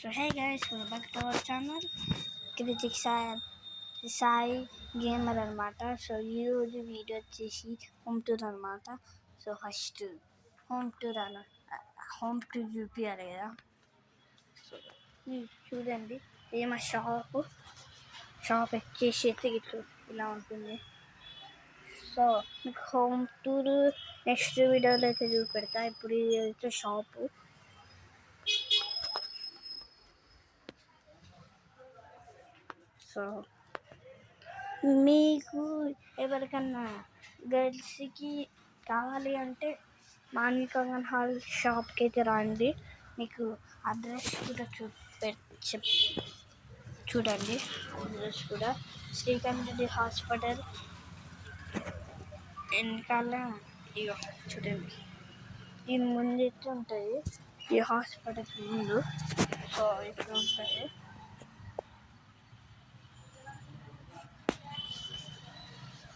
So hey guys, welcome back to our channel Krithik Sai gamer అనమాట. So ఈరోజు వీడియో వచ్చేసి హోమ్ టూర్ అనమాట. సో ఫస్ట్ హోమ్ టూర్ చూపించాలి కదా. సో చూడండి, ఇది మా షాప్ వచ్చేసి ఇట్లా ఇలా ఉంటుంది. సో మీకు హోమ్ టూర్ నెక్స్ట్ వీడియోలో అయితే చూపెడతా. ఇప్పుడు ఇది అయితే షాపు. సో మీకు ఎవరికన్నా గర్ల్స్కి కావాలి అంటే మాన్విక హాల్ షాప్కి అయితే రండి. మీకు అడ్రస్ కూడా చూడండి. అడ్రస్ కూడా శ్రీకాంత్ రెడ్డి హాస్పిటల్ వెనకాల ఇగో చూడండి, ఈ ముందు ఇట్లా ఉంటుంది. ఈ హాస్పిటల్ ముందు సో ఇట్లా ఉంటుంది.